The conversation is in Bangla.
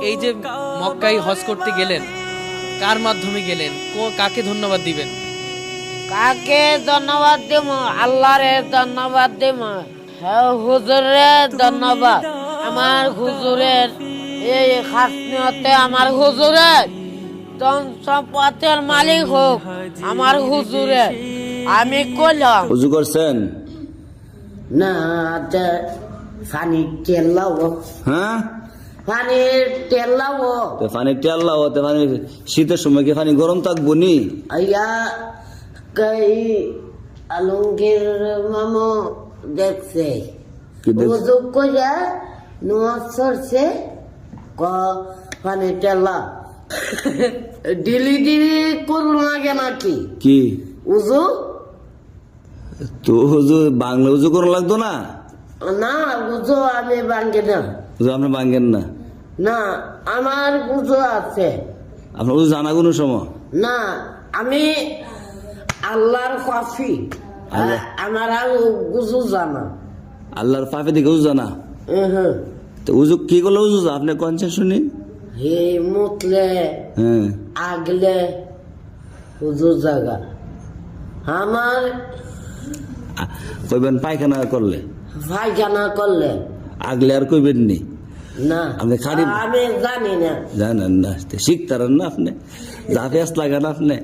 এই যে মক্কায় হজ করতে গেলেন, কার মাধ্যমে গেলেন, কাকে ধন্যবাদ দিবেন? কাকে ধন্যবাদ দিব? আল্লাহরে ধন্যবাদ দিব। হ্যাঁ, হুজুরে ধন্যবাদ। আমার হুজুরের এই খাসনিয়তে আমার হুজুরের ধন সম্পদের মালিক হোক আমার হুজুরের। আমি কইলাম উজু করছেন? না, পানির তেল লাও। হ্যাঁ, পানির তেল লাও। তো পানি তেল লাও, তো পানি শীতের সময় কি পানি গরম থাকবো নি? আইয়া কই আলমগীর মামু দেখছে কি দেখছে? উজু কইরা নোয়াজ সরছে ক পানি তেলা ডিলি করলো আগে নাকি কি উজু? তো হুজুর বাংলা উজু করা লাগতো না? না, উজু আমি ভাঙ্গি না। উজু আপনি ভাঙ্গেন না? না, আমার উজু আছে। আপনার উজু জানা কোনো সময়? না, আমি আল্লাহর কফি আল্লাহ। আমার আর উজু জানা। আল্লাহর পাপে দিকে উজু জানা? হ্যাঁ, তো উজু কি করলে উজু আপনি কনছেন শুনি? হে মুতলে হ্যাঁ, আগলে উজু জায়গা আমার কইবেন পায়খানা করলে, পায়খানা করলে আগলে আর কইবেন নি? না, আপনি খালি আমি জানি না। জানেন না, শিখতারেন না আপনি, যা ফেস লাগান আপনি।